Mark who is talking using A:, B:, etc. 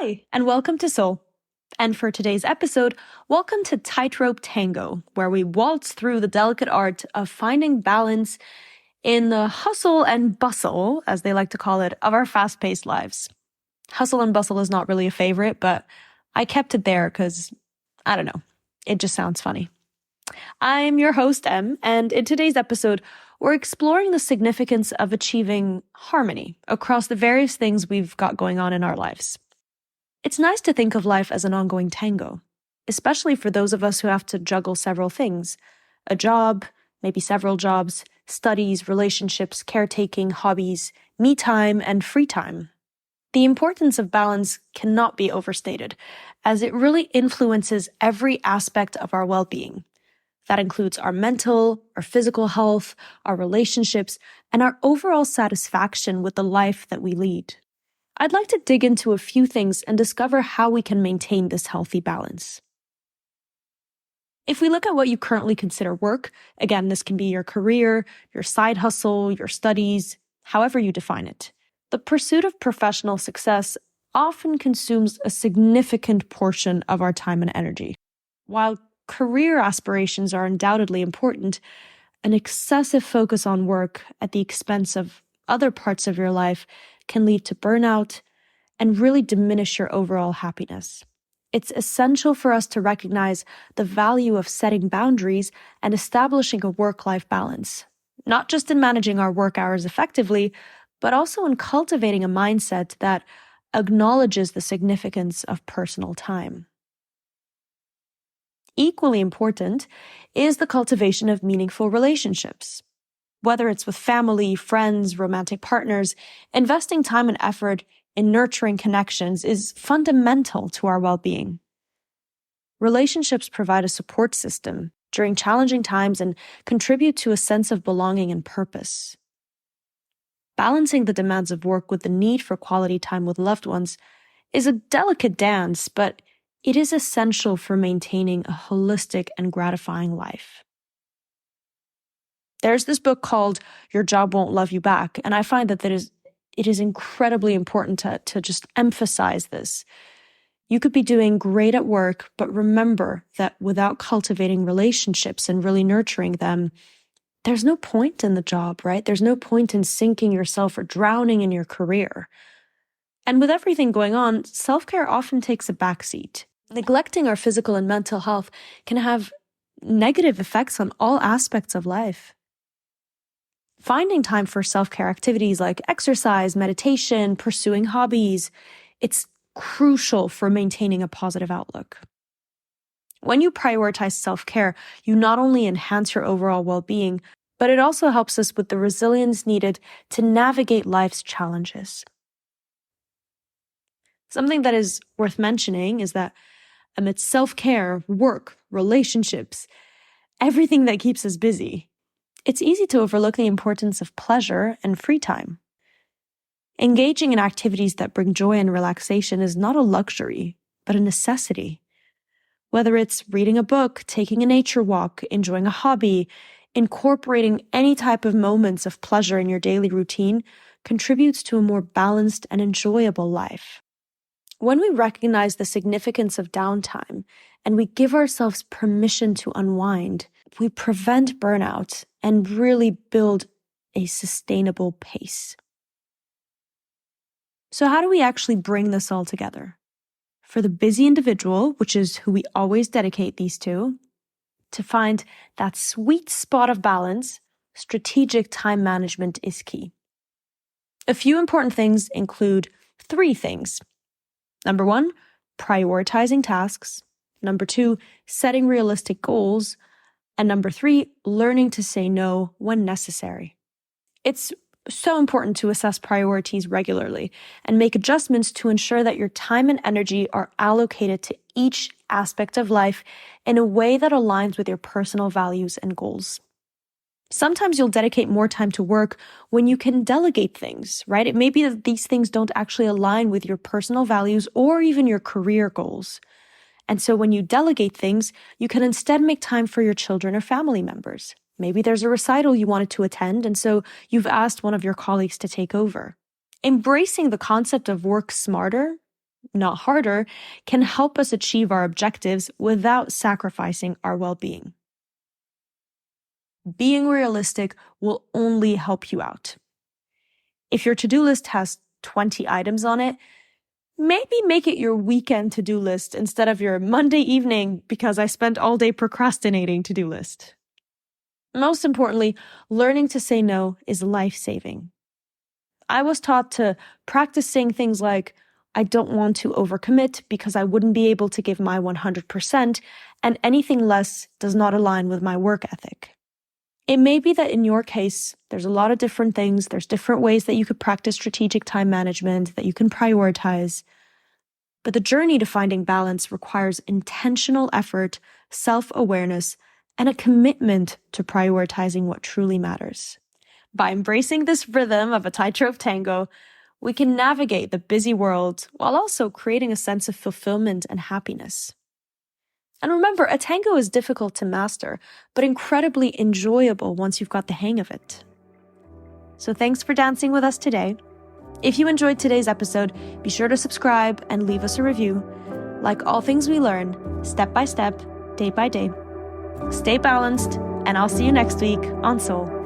A: Hi, and welcome to Soul. And for today's episode, welcome to Tightrope Tango, where we waltz through the delicate art of finding balance in the hustle and bustle, as they like to call it, of our fast-paced lives. Hustle and bustle is not really a favorite, but I kept it there because, I don't know, it just sounds funny. I'm your host, Em, and in today's episode, we're exploring the significance of achieving harmony across the various things we've got going on in our lives. It's nice to think of life as an ongoing tango, especially for those of us who have to juggle several things: a job, maybe several jobs, studies, relationships, caretaking, hobbies, me time, and free time. The importance of balance cannot be overstated, as it really influences every aspect of our well-being. That includes our mental, our physical health, our relationships, and our overall satisfaction with the life that we lead. I'd like to dig into a few things and discover how we can maintain this healthy balance. If we look at what you currently consider work, again, this can be your career, your side hustle, your studies, however you define it. The pursuit of professional success often consumes a significant portion of our time and energy. While career aspirations are undoubtedly important, an excessive focus on work at the expense of other parts of your life can lead to burnout and really diminish your overall happiness. It's essential for us to recognize the value of setting boundaries and establishing a work-life balance, not just in managing our work hours effectively, but also in cultivating a mindset that acknowledges the significance of personal time. Equally important is the cultivation of meaningful relationships. Whether it's with family, friends, romantic partners, investing time and effort in nurturing connections is fundamental to our well-being. Relationships provide a support system during challenging times and contribute to a sense of belonging and purpose. Balancing the demands of work with the need for quality time with loved ones is a delicate dance, but it is essential for maintaining a holistic and gratifying life. There's this book called Your Job Won't Love You Back, and I find that it is incredibly important to just emphasize this. You could be doing great at work, but remember that without cultivating relationships and really nurturing them, there's no point in the job, right? There's no point in sinking yourself or drowning in your career. And with everything going on, self-care often takes a backseat. Neglecting our physical and mental health can have negative effects on all aspects of life. Finding time for self-care activities like exercise, meditation, pursuing hobbies, it's crucial for maintaining a positive outlook. When you prioritize self-care, you not only enhance your overall well-being, but it also helps us with the resilience needed to navigate life's challenges. Something that is worth mentioning is that amidst self-care, work, relationships, everything that keeps us busy, it's easy to overlook the importance of pleasure and free time. Engaging in activities that bring joy and relaxation is not a luxury, but a necessity. Whether it's reading a book, taking a nature walk, enjoying a hobby, incorporating any type of moments of pleasure in your daily routine contributes to a more balanced and enjoyable life. When we recognize the significance of downtime and we give ourselves permission to unwind, we prevent burnout and really build a sustainable pace. So how do we actually bring this all together? For the busy individual, which is who we always dedicate these to find that sweet spot of balance, strategic time management is key. A few important things include 3 things. Number 1, prioritizing tasks. Number 2, setting realistic goals. And number 3, learning to say no when necessary. It's so important to assess priorities regularly and make adjustments to ensure that your time and energy are allocated to each aspect of life in a way that aligns with your personal values and goals. Sometimes you'll dedicate more time to work when you can delegate things, right? It may be that these things don't actually align with your personal values or even your career goals. And so when you delegate things, you can instead make time for your children or family members. Maybe there's a recital you wanted to attend, and so you've asked one of your colleagues to take over. Embracing the concept of work smarter not harder, can help us achieve our objectives without sacrificing our well-being. Being realistic will only help you out. If your to-do list has 20 items on it, maybe make it your weekend to-do list instead of your Monday evening because I spent all day procrastinating to-do list. Most importantly, learning to say no is life-saving. I was taught to practice saying things like, I don't want to overcommit because I wouldn't be able to give my 100%, and anything less does not align with my work ethic. It may be that in your case, there's a lot of different things. There's different ways that you could practice strategic time management, that you can prioritize. But the journey to finding balance requires intentional effort, self-awareness, and a commitment to prioritizing what truly matters. By embracing this rhythm of a tightrope tango, we can navigate the busy world while also creating a sense of fulfillment and happiness. And remember, a tango is difficult to master, but incredibly enjoyable once you've got the hang of it. So thanks for dancing with us today. If you enjoyed today's episode, be sure to subscribe and leave us a review. Like all things we learn, step by step, day by day. Stay balanced, and I'll see you next week on Soul.